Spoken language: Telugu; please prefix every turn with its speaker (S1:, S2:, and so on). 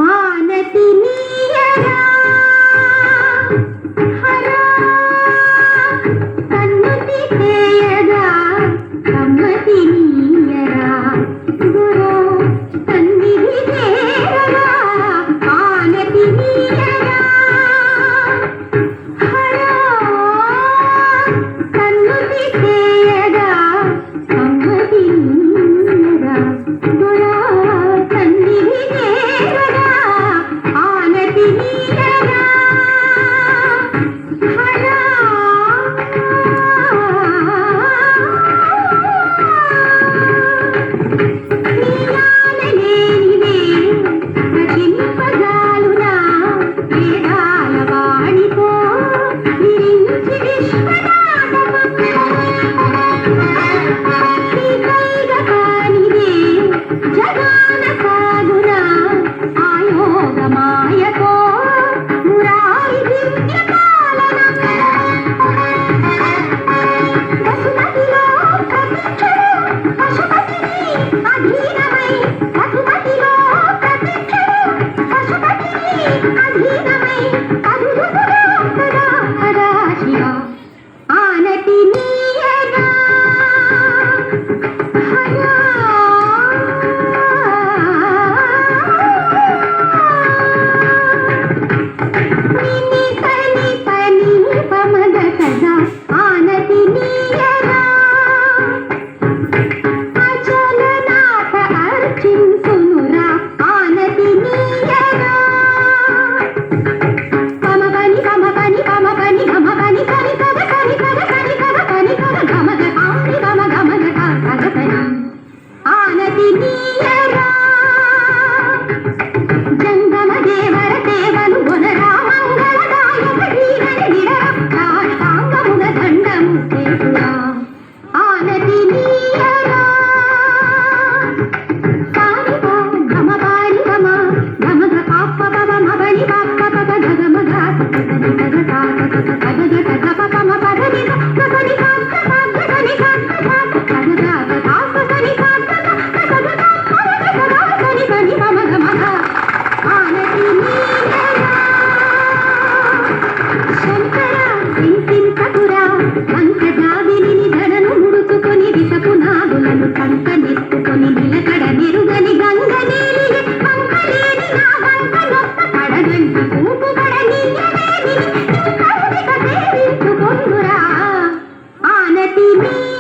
S1: ఆనతి నీయరా హరా కన్నుతి చేయగా కమ్మతి నీయరా గురో సన్నిధి చేరగా ఆనతి నీయరా హరా కన్నుతి చేయగా కమ్మతి నీయరా గురో సన్నిధి చేరగా ఆనతి నీయరా హరా నీయాలలేనిదే రచింపజాలునా వేదాల వాణితో విరించి విశ్వనాథమం శ్రీకైక కానిదే జగాన సాగునా ఆయోగ మాయతో మురారి దివ్య పాలనం వసుమతిలో ప్రతిక్షణం పశుపతిని అధీనమై వసుమతిలో ప్రతిక్షణం పశుపతిని అధీనమై అధురుగా సదా సదా శివ ఆనతి నీయరా హరా నిని పని పని పమగ సదా ఆనతి నీయరా అచలనాథ అర్చించునురా ఆనతి నీయరా పమ పని గమ పని గమ పని సరి సగ సరి సగ సరి సగ పని సగ గమగ ఆని గమ గమగ సగ పని ఆనతి నీయరా జంగమ దేవర దేవను గుణరా మంగళదాయక జీవన నిడర సాష్టాంగమున దండము చేసురా ఆనతి నీయరా సానిపా గమ పారి గమ గమగ పాప పవ మబని పాప పగ గగమగ సగని గగ సాగ గగ గగ గగ పమ పదని గగని సాగ సాగ గని సాగ సాగ గగ గగ సాగ గని సాగ గగ గగ గని గని పమ గమగ ఆనతి నీయరా శంకర సింతింతకురా పంకజావిని ధనను ముడుచుకొని విసపు నాగులను కంక నెత్తుకొని నిలకడ మెరుగని గంగ నీలిగే పంకలేని నా వంక నొక్క పడగంటి పూపు పడనీయలేని నీ కరుణిక సేవించుకొందురా ఆనతి నీయరా